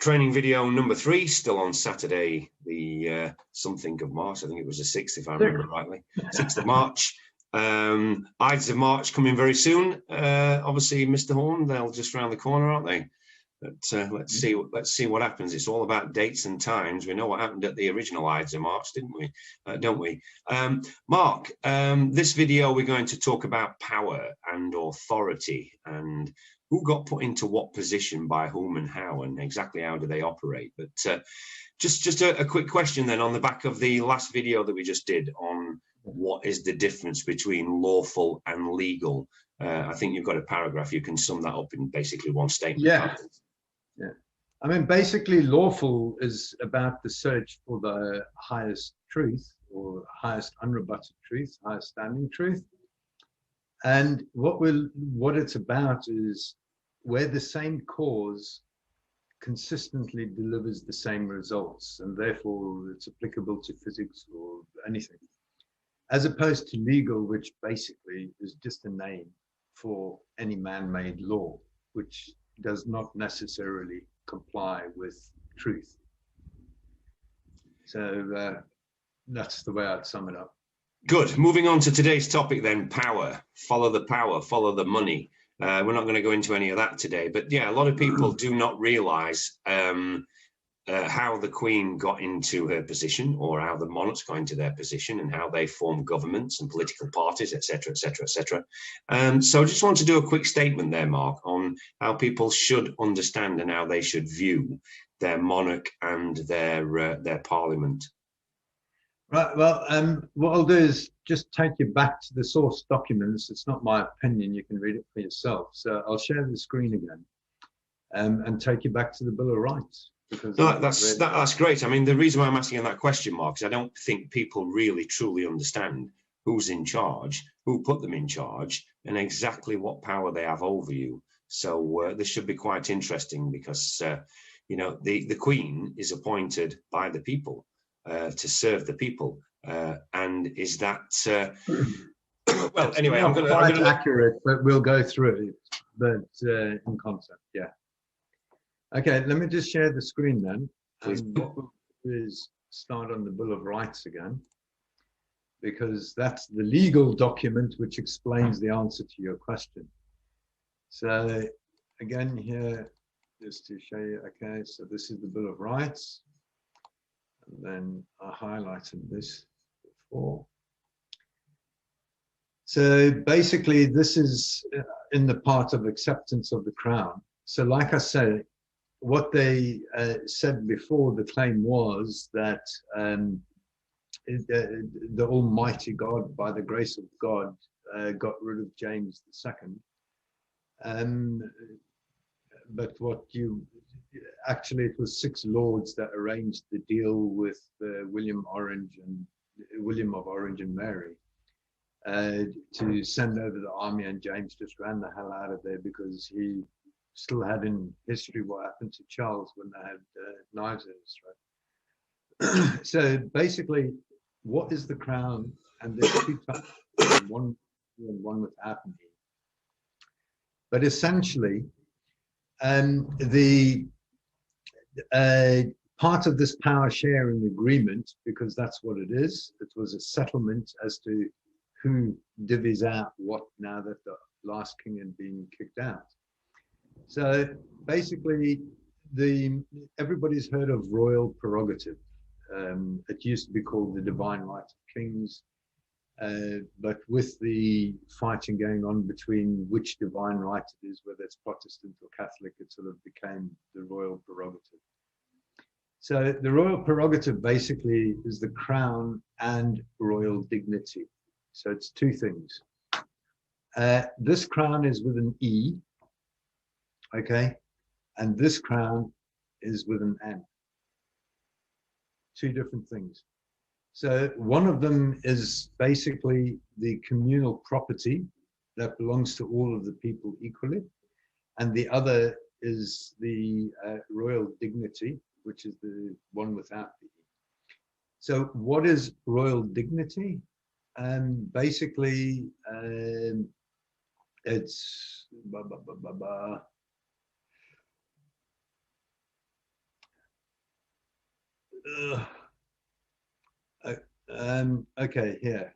Training video number 3, still on Saturday, the something of March. I think it was the 6th, if I remember rightly. 6th of March. Ides of March coming very soon. Obviously, Mr. Horn, they'll just round the corner, aren't they? But let's see what happens. It's all about dates and times. We know what happened at the original Ides of March, didn't we? Don't we? Mark, this video we're going to talk about power and authority and who got put into what position by whom and how, and exactly how do they operate. But just a quick question then on the back of the last video that we just did on what is the difference between lawful and legal. I think you've got a paragraph. You can sum that up in basically one statement. Yeah. I mean, basically, lawful is about the search for the highest truth or highest unrebutted truth, highest standing truth. And what it's about is where the same cause consistently delivers the same results, and therefore it's applicable to physics or anything, as opposed to legal, which basically is just a name for any man-made law, which does not necessarily comply with truth. So that's the way I'd sum it up. Good. Moving on to today's topic then, power. Follow the power, follow the money. We're not going to go into any of that today, but yeah, a lot of people do not realize how the Queen got into her position, or how the monarchs got into their position, and how they form governments and political parties, etc., etc., etc. So I just want to do a quick statement there, Mark, on how people should understand and how they should view their monarch and their parliament. Right, well, what I'll do is just take you back to the source documents. It's not my opinion, you can read it for yourself. So I'll share the screen again and take you back to the Bill of Rights. Because no, that's great. I mean, the reason why I'm asking that question, Mark, is I don't think people really truly understand who's in charge, who put them in charge, and exactly what power they have over you. So this should be quite interesting because, you know, the Queen is appointed by the people to serve the people. And is that, well, anyway, I'm going to... accurate, but we'll go through it, but in concept, yeah. Okay, let me just share the screen then. Please. And what we'll do is start on the Bill of Rights again, because that's the legal document which explains the answer to your question. So again here, just to show you, okay, so this is the Bill of Rights. And then I highlighted this before. So basically this is in the part of acceptance of the crown. So like I said, what they said before, the claim was that the Almighty God, by the grace of God, got rid of James II. But actually it was 6 lords that arranged the deal with William of Orange and Mary to send over the army, and James just ran the hell out of there because he still had in history what happened to Charles when they had knives in his throat. So basically, what is the crown? And there's 2 types, one and one without me. But essentially, the part of this power sharing agreement, because that's what it is, it was a settlement as to who divvies out what now that the last king had been kicked out. So basically, everybody's heard of Royal Prerogative. It used to be called the Divine Right of Kings, but with the fighting going on between which divine right it is, whether it's Protestant or Catholic, it sort of became the Royal Prerogative. So the Royal Prerogative basically is the crown and royal dignity. So it's 2 things. This crown is with an E, okay, and this crown is with an N. 2 different things. So one of them is basically the communal property that belongs to all of the people equally, and the other is the royal dignity, which is the one without the E. So what is royal dignity? Basically, it's Okay, here.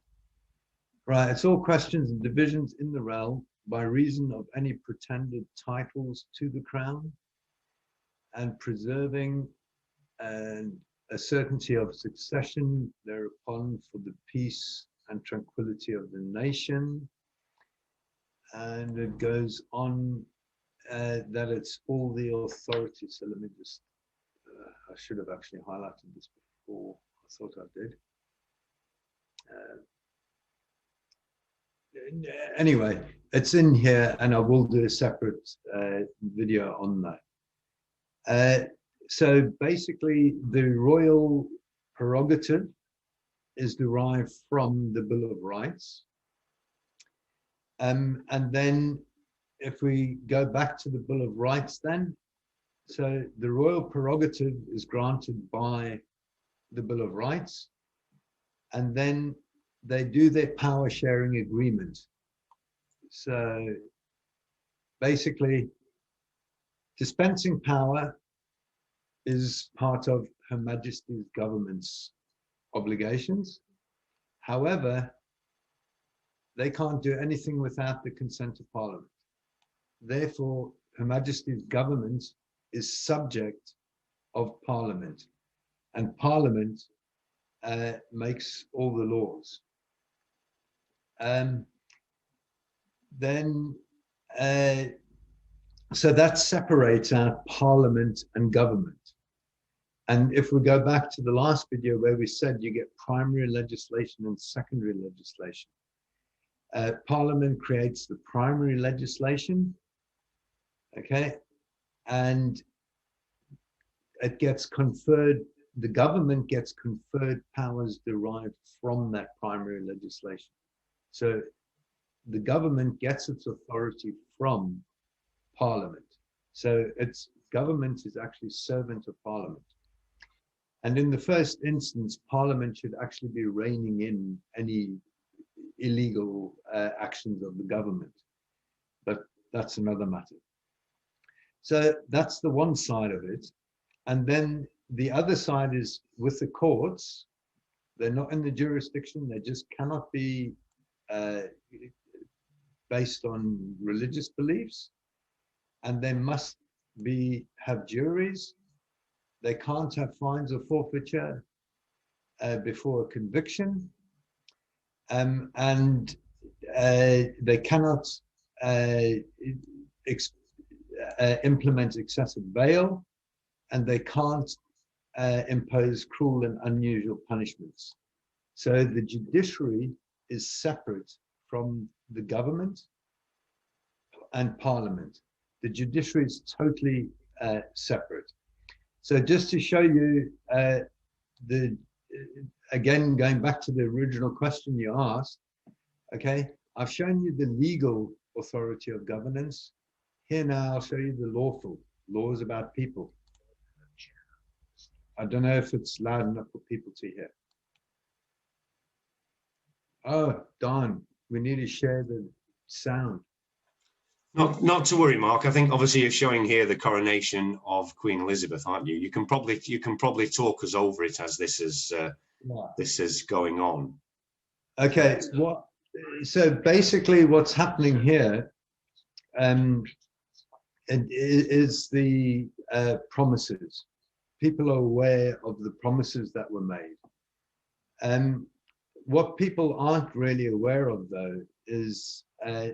Right, it's all questions and divisions in the realm by reason of any pretended titles to the crown, and preserving and a certainty of succession thereupon for the peace and tranquility of the nation. And it goes on that it's all the authority. So let me just, I should have actually highlighted this before. I thought I did. Anyway, it's in here, and I will do a separate video on that. So basically, the Royal Prerogative is derived from the Bill of Rights. And then if we go back to the Bill of Rights then, so the Royal Prerogative is granted by the Bill of Rights, and then they do their power sharing agreement. So basically, dispensing power is part of Her Majesty's government's obligations. However, they can't do anything without the consent of Parliament. Therefore, Her Majesty's government is subject of Parliament, and Parliament makes all the laws. So that separates out Parliament and government. And if we go back to the last video where we said you get primary legislation and secondary legislation, Parliament creates the primary legislation, okay, and it gets conferred, the government gets conferred powers derived from that primary legislation. So the government gets its authority from Parliament. So its government is actually servant of Parliament. And in the first instance, Parliament should actually be reining in any illegal actions of the government. But that's another matter. So that's the one side of it. And then the other side is with the courts. They're not in the jurisdiction. They just cannot be based on religious beliefs. And they must have juries. They can't have fines or forfeiture before a conviction. And they cannot implement excessive bail, and they can't impose cruel and unusual punishments. So the judiciary is separate from the government and Parliament. The judiciary is totally separate. So just to show you, again, going back to the original question you asked, okay, I've shown you the legal authority of governance. Here now, I'll show you the lawful, laws about people. I don't know if it's loud enough for people to hear. Oh, darn, we need to share the sound. Not to worry, Mark. I think obviously you're showing here the coronation of Queen Elizabeth, aren't you? You can probably talk us over it as this is going on. Okay. So basically, what's happening here is the promises. People are aware of the promises that were made. What people aren't really aware of, though, is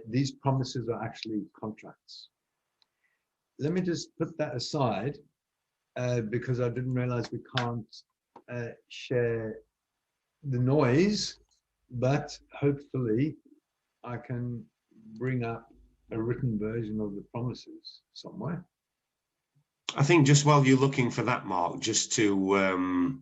these promises are actually contracts. Let me just put that aside because I didn't realize we can't share the noise, but hopefully I can bring up a written version of the promises somewhere. I think just while you're looking for that, Mark, just to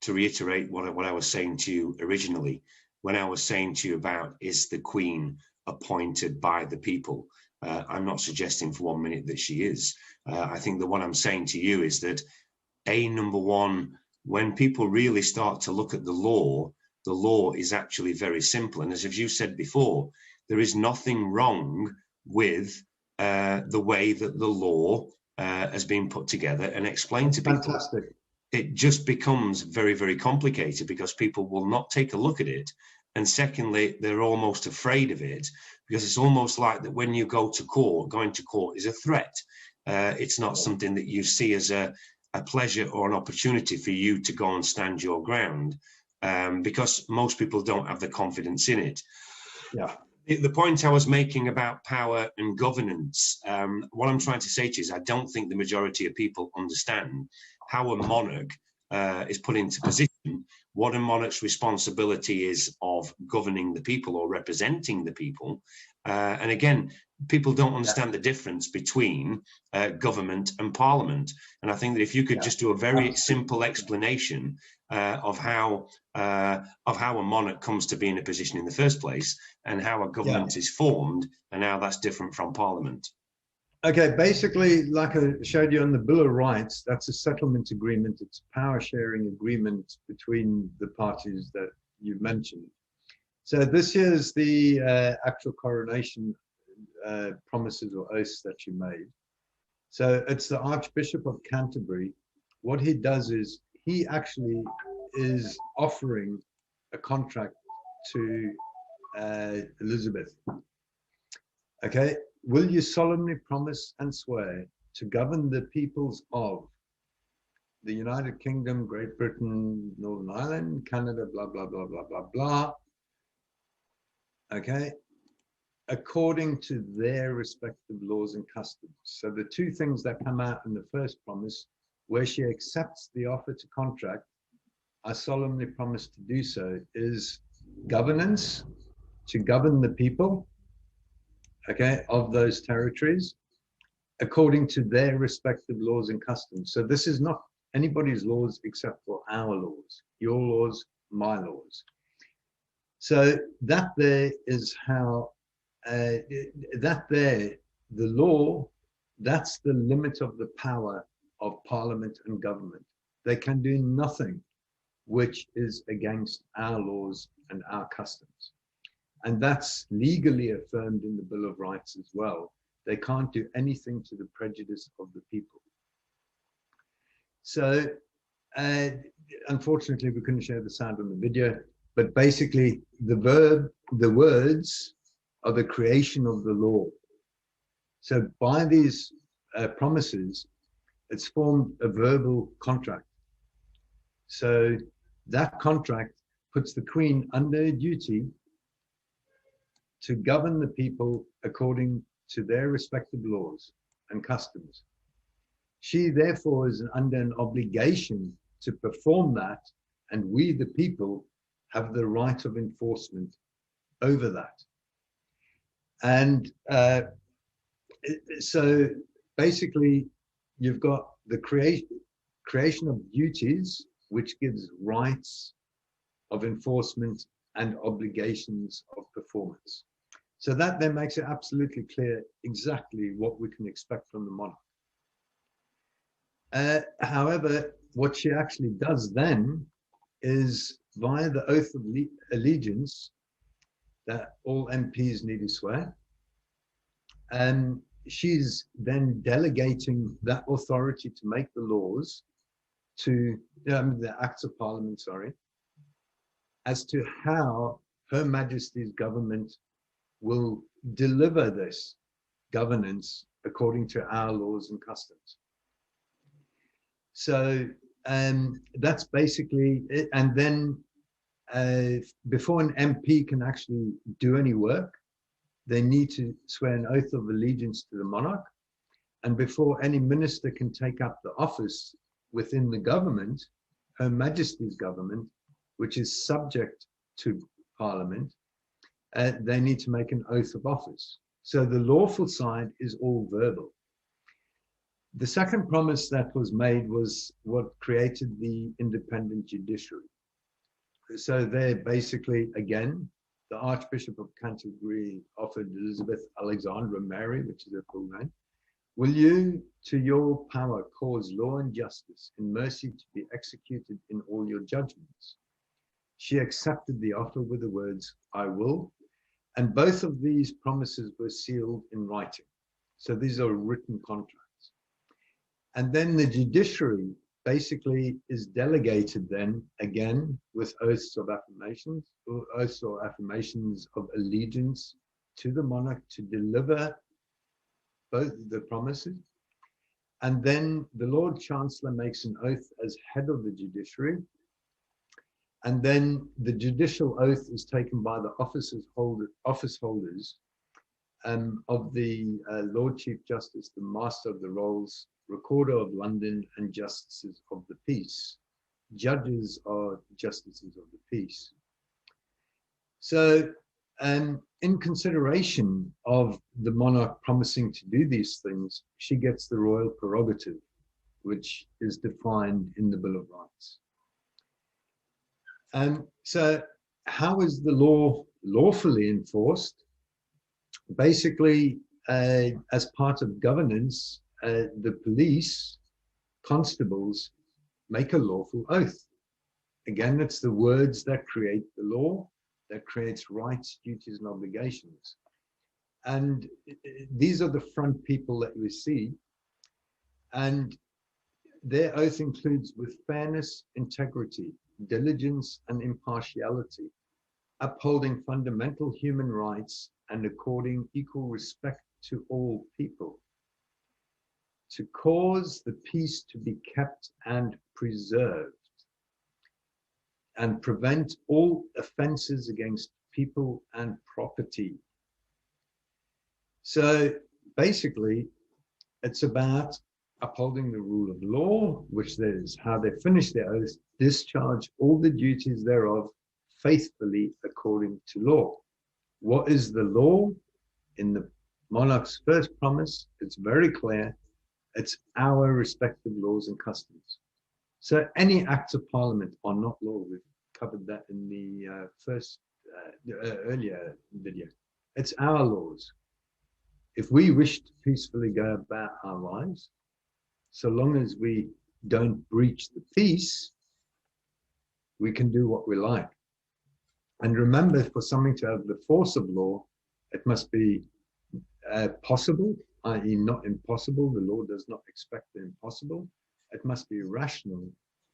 reiterate what I was saying to you originally, when I was saying to you about is the Queen appointed by the people, I'm not suggesting for 1 minute that she is. I think that what I'm saying to you is that number one, when people really start to look at the law is actually very simple. And as you said before, there is nothing wrong with the way that the law has been put together and explained to people. Fantastic. it just becomes very, very complicated because people will not take a look at it. And secondly, they're almost afraid of it because it's almost like that when you go to court, going to court is a threat. It's not something that you see as a pleasure or an opportunity for you to go and stand your ground, because most people don't have the confidence in it. Yeah. The point I was making about power and governance, what I'm trying to say to you is I don't think the majority of people understand how a monarch is put into position, what a monarch's responsibility is of governing the people or representing the people. And again, people don't understand the difference between government and parliament. And I think that if you could just do a very simple explanation of how a monarch comes to be in a position in the first place and how a government is formed and how that's different from parliament. Okay, basically, like I showed you on the Bill of Rights, that's a settlement agreement. It's a power sharing agreement between the parties that you mentioned. So this here's the actual coronation promises or oaths that you made. So it's the Archbishop of Canterbury. What he does is he actually is offering a contract to Elizabeth. Okay. Will you solemnly promise and swear to govern the peoples of the United Kingdom, Great Britain, Northern Ireland, Canada, blah, blah, blah, blah, blah, blah. Okay. According to their respective laws and customs. So the two things that come out in the first promise, where she accepts the offer to contract, I solemnly promise to do so, is governance, to govern the people, okay, of those territories, according to their respective laws and customs. So this is not anybody's laws except for our laws, your laws, my laws. So that there is how, that there, the law, that's the limit of the power of parliament and government. They can do nothing which is against our laws and our customs. And that's legally affirmed in the Bill of Rights as well. They can't do anything to the prejudice of the people. So, unfortunately, we couldn't share the sound on the video, but basically the words are the creation of the law. So by these promises, it's formed a verbal contract. So that contract puts the Queen under duty to govern the people according to their respective laws and customs. She therefore is under an obligation to perform that, and we, the people, have the right of enforcement over that. And so basically, you've got the creation of duties, which gives rights of enforcement and obligations of performance. So that then makes it absolutely clear exactly what we can expect from the monarch. However, what she actually does then is via the oath of allegiance that all MPs need to swear, and she's then delegating that authority to make the laws to the acts of parliament, sorry, as to how Her Majesty's government will deliver this governance according to our laws and customs. So that's basically it. And then before an MP can actually do any work, they need to swear an oath of allegiance to the monarch. And before any minister can take up the office within the government, Her Majesty's government, which is subject to Parliament, they need to make an oath of office. So the lawful side is all verbal. The second promise that was made was what created the Independent Judiciary. So there basically, again, the Archbishop of Canterbury offered Elizabeth Alexandra Mary, which is her full name, will you, to your power, cause law and justice and mercy to be executed in all your judgments? She accepted the offer with the words, I will. And both of these promises were sealed in writing. So these are written contracts. And then the judiciary basically is delegated then again with oaths of affirmations, or oaths or affirmations of allegiance to the monarch to deliver both the promises. And then the Lord Chancellor makes an oath as head of the judiciary. And then the judicial oath is taken by the office holders of the Lord Chief Justice, the Master of the Rolls, Recorder of London, and Justices of the Peace. Judges are Justices of the Peace. So, in consideration of the monarch promising to do these things, she gets the Royal Prerogative, which is defined in the Bill of Rights. So how is the law lawfully enforced? Basically, as part of governance, the police constables make a lawful oath. Again, it's the words that create the law, that creates rights, duties, and obligations. And these are the front people that we see. And their oath includes with fairness, integrity, diligence, and impartiality, upholding fundamental human rights and according equal respect to all people, to cause the peace to be kept and preserved, and prevent all offenses against people and property. So basically, it's about upholding the rule of law, which is how they finish their oath, discharge all the duties thereof faithfully according to law. What is the law? In the monarch's first promise, it's very clear. It's our respective laws and customs. So any acts of parliament are not law. We've covered that in the earlier video. It's our laws. If we wish to peacefully go about our lives, so long as we don't breach the peace, we can do what we like. And remember, for something to have the force of law, it must be possible, i.e. not impossible. The law does not expect the impossible. It must be rational,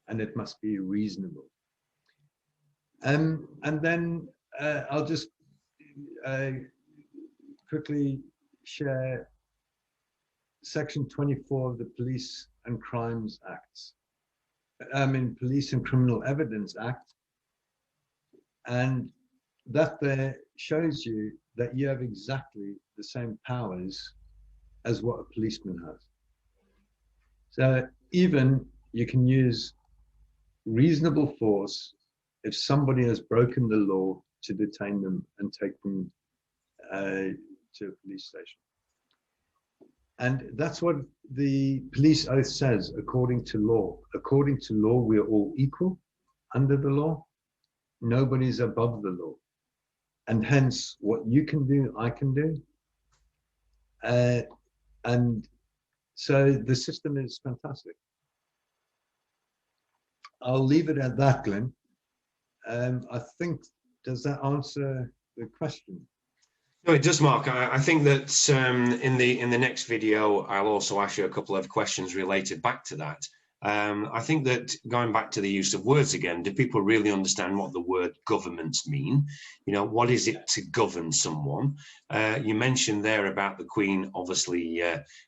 and it must be reasonable. And then I'll just quickly share Section 24 of the Police and Crimes Acts. Police and Criminal Evidence Act. And that there shows you that you have exactly the same powers as what a policeman has. So even you can use reasonable force if somebody has broken the law to detain them and take them to a police station. And that's what the police oath says, according to law. According to law, we are all equal under the law. Nobody's above the law. And hence, what you can do, I can do. And so the system is fantastic. I'll leave it at that, Glenn. I think, does that answer the question? No, it does, Mark. I think that in the next video, I'll also ask you a couple of questions related back to that. I think that going back to the use of words again, do people really understand what the word governments mean? You know, what is it to govern someone? You mentioned there about the Queen obviously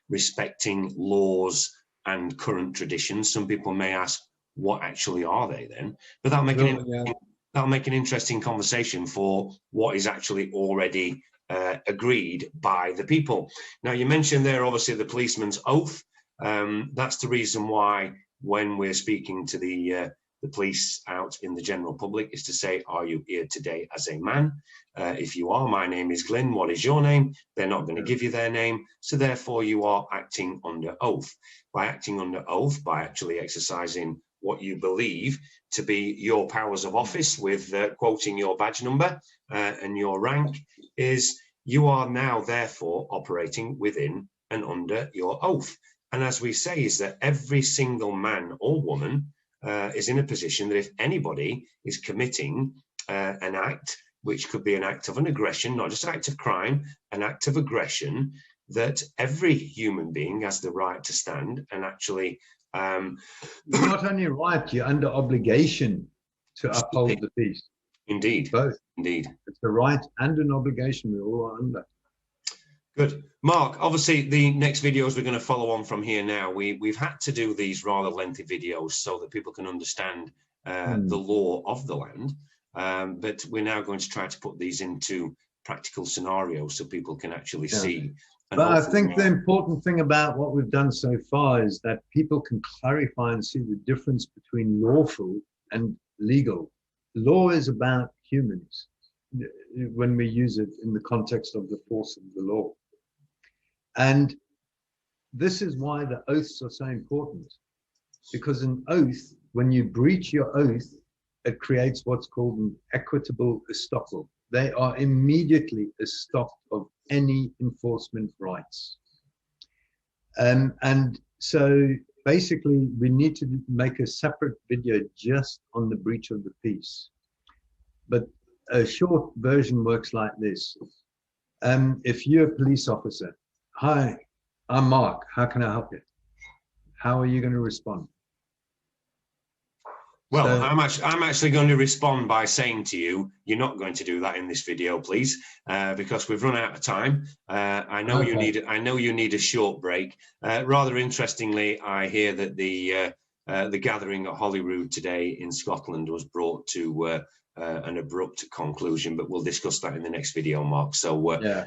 respecting laws and current traditions. Some people may ask, what actually are they then? But that'll make an interesting conversation for what is actually already agreed by the people. Now, you mentioned there, obviously, the policeman's oath. That's the reason why when we're speaking to the police out in the general public is to say, are you here today as a man? If you are, my name is Glenn. What is your name? They're not going to give you their name. So therefore, you are acting under oath. By acting under oath, by actually exercising what you believe to be your powers of office with quoting your badge number and your rank, is you are now therefore operating within and under your oath. And as we say, is that every single man or woman is in a position that if anybody is committing an act, which could be an act of an aggression, not just an act of crime, an act of aggression, that every human being has the right to stand and actually You're not only right, you're under obligation to uphold the peace. Indeed. Both. Indeed. It's a right and an obligation we all are under. Good. Mark, obviously the next videos we're going to follow on from here now. We've had to do these rather lengthy videos so that people can understand the law of the land. But we're now going to try to put these into practical scenarios so people can actually see. But I think the important thing about what we've done so far is that people can clarify and see the difference between lawful and legal. Law is about humans when we use it in the context of the force of the law. And this is why the oaths are so important, because an oath, when you breach your oath, it creates what's called an equitable estoppel. They are immediately estopped of any enforcement rights. And so basically we need to make a separate video just on the breach of the peace. But a short version works like this. If you're a police officer, hi, I'm Mark, how can I help you? How are you going to respond? Well, so, I'm actually going to respond by saying to you, you're not going to do that in this video, please, because we've run out of time. I know you need a short break. Rather interestingly, I hear that the gathering at Holyrood today in Scotland was brought to an abrupt conclusion, but we'll discuss that in the next video, Mark. So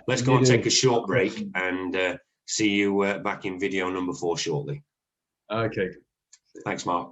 let's go and take a short break and see you back in video number 4 shortly. Okay. Thanks, Mark.